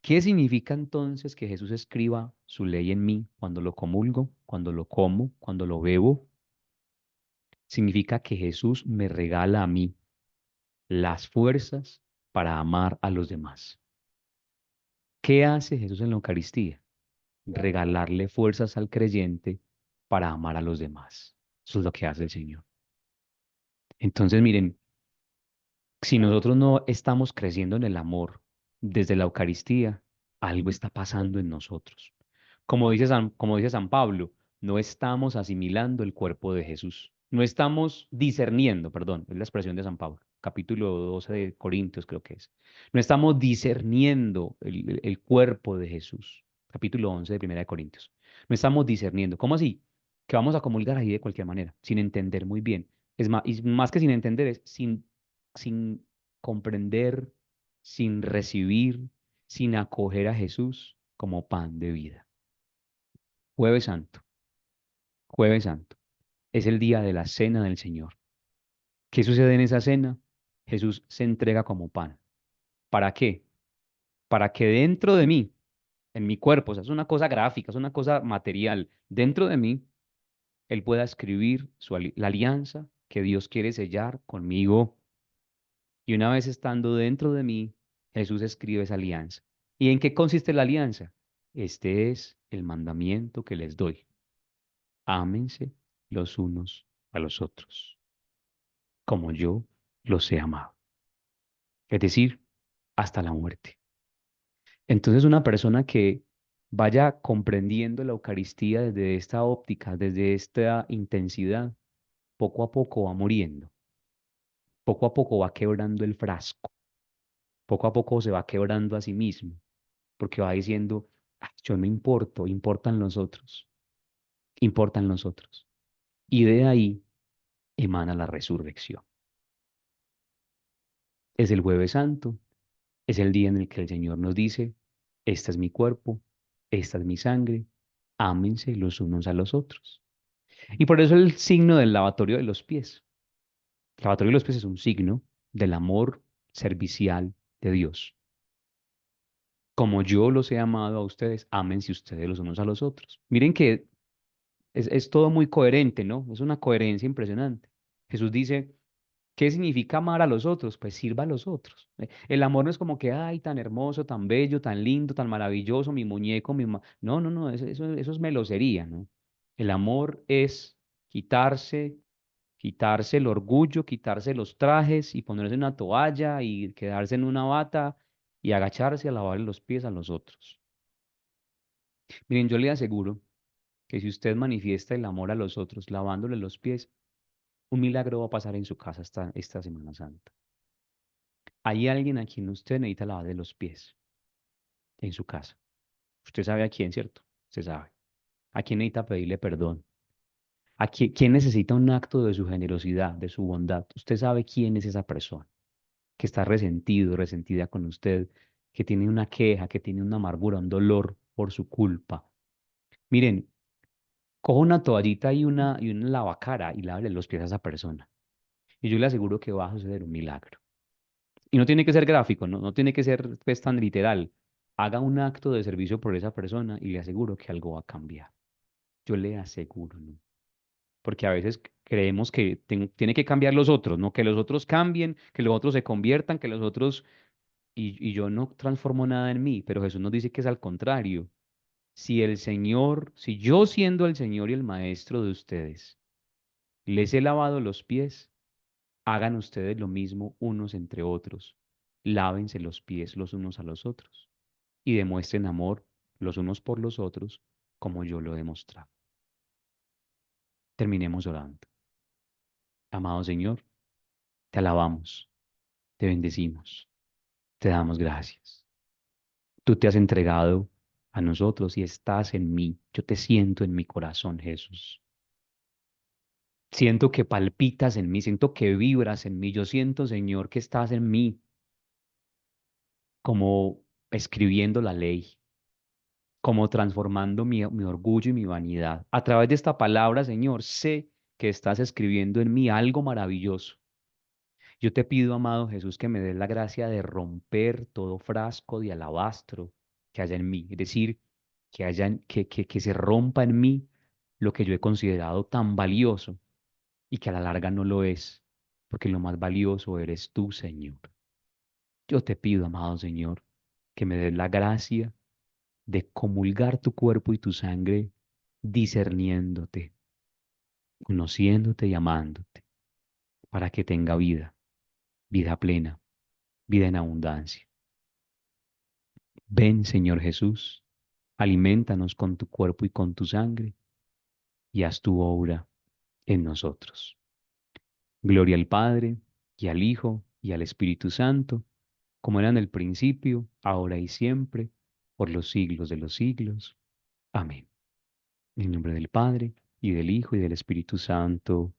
¿Qué significa entonces que Jesús escriba su ley en mí cuando lo comulgo, cuando lo como, cuando lo bebo? Significa que Jesús me regala a mí las fuerzas para amar a los demás. ¿Qué hace Jesús en la Eucaristía? Regalarle fuerzas al creyente para amar a los demás. Eso es lo que hace el Señor. Entonces, miren, si nosotros no estamos creciendo en el amor desde la Eucaristía, algo está pasando en nosotros. Como dice San Pablo, no estamos asimilando el cuerpo de Jesús. No estamos discerniendo, perdón, es la expresión de San Pablo, capítulo 12 de Corintios creo que es. No estamos discerniendo el cuerpo de Jesús, capítulo 11 de Primera de Corintios. No estamos discerniendo. ¿Cómo así? Que vamos a comulgar ahí de cualquier manera, sin entender muy bien. Es más, y más que sin entender, es sin comprender, sin recibir, sin acoger a Jesús como pan de vida. Jueves Santo, Jueves Santo, es el día de la cena del Señor. ¿Qué sucede en esa cena? Jesús se entrega como pan. ¿Para qué? Para que dentro de mí, en mi cuerpo, o sea, es una cosa gráfica, es una cosa material, dentro de mí, Él pueda escribir la alianza que Dios quiere sellar conmigo. Y una vez estando dentro de mí, Jesús escribe esa alianza. ¿Y en qué consiste la alianza? Este es el mandamiento que les doy. Ámense los unos a los otros, como yo los he amado. Es decir, hasta la muerte. Entonces, una persona que vaya comprendiendo la Eucaristía desde esta óptica, desde esta intensidad, poco a poco va muriendo, poco a poco va quebrando el frasco, poco a poco se va quebrando a sí mismo porque va diciendo, "Ah, yo no importo, importan los otros. importan los otros. Y de ahí emana la resurrección. Es el Jueves Santo, es el día en el que el Señor nos dice, este es mi cuerpo, esta es mi sangre, ámense los unos a los otros. Y por eso el signo del lavatorio de los pies. El lavatorio de los pies es un signo del amor servicial de Dios. Como yo los he amado a ustedes, ámense ustedes los unos a los otros. Miren que es todo muy coherente, ¿no? Es una coherencia impresionante. Jesús dice, ¿qué significa amar a los otros? Pues sirva a los otros. El amor no es como que, ay, tan hermoso, tan bello, tan lindo, tan maravilloso, mi muñeco, No, no, no, eso es melosería, ¿no? El amor es quitarse, quitarse el orgullo, quitarse los trajes y ponerse una toalla y quedarse en una bata y agacharse a lavarle los pies a los otros. Miren, yo le aseguro que si usted manifiesta el amor a los otros lavándole los pies, un milagro va a pasar en su casa esta Semana Santa. Hay alguien a quien usted necesita lavarle los pies en su casa. Usted sabe a quién, ¿cierto? Usted sabe. ¿A quién necesita pedirle perdón? ¿Quién necesita un acto de su generosidad, de su bondad? Usted sabe quién es esa persona que está resentido, resentida con usted, que tiene una queja, que tiene una amargura, un dolor por su culpa. Miren, coja una toallita y una lavacara y lávele los pies a esa persona. Y yo le aseguro que va a suceder un milagro. Y no tiene que ser gráfico, no, no tiene que ser pues, tan literal. Haga un acto de servicio por esa persona y le aseguro que algo va a cambiar. Yo le aseguro, ¿no? Porque a veces creemos que tiene que cambiar los otros, ¿no? Que los otros cambien, que los otros se conviertan, que los otros... Y yo no transformo nada en mí, pero Jesús nos dice que es al contrario. Si el Señor, si yo siendo el Señor y el Maestro de ustedes, les he lavado los pies, hagan ustedes lo mismo unos entre otros. Lávense los pies los unos a los otros y demuestren amor los unos por los otros como yo lo he demostrado. Terminemos orando. Amado Señor, te alabamos, te bendecimos, te damos gracias. Tú te has entregado a nosotros y estás en mí. Yo te siento en mi corazón, Jesús. Siento que palpitas en mí, siento que vibras en mí. Yo siento, Señor, que estás en mí como escribiendo la ley, como transformando mi orgullo y mi vanidad. A través de esta palabra, Señor, sé que estás escribiendo en mí algo maravilloso. Yo te pido, amado Jesús, que me des la gracia de romper todo frasco de alabastro que haya en mí. Es decir, que se rompa en mí lo que yo he considerado tan valioso y que a la larga no lo es, porque lo más valioso eres tú, Señor. Yo te pido, amado Señor, que me des la gracia de comulgar tu cuerpo y tu sangre discerniéndote, conociéndote y amándote, para que tenga vida, vida plena, vida en abundancia. Ven, Señor Jesús, aliméntanos con tu cuerpo y con tu sangre, y haz tu obra en nosotros. Gloria al Padre, y al Hijo, y al Espíritu Santo, como era en el principio, ahora y siempre, por los siglos de los siglos. Amén. En el nombre del Padre, y del Hijo, y del Espíritu Santo.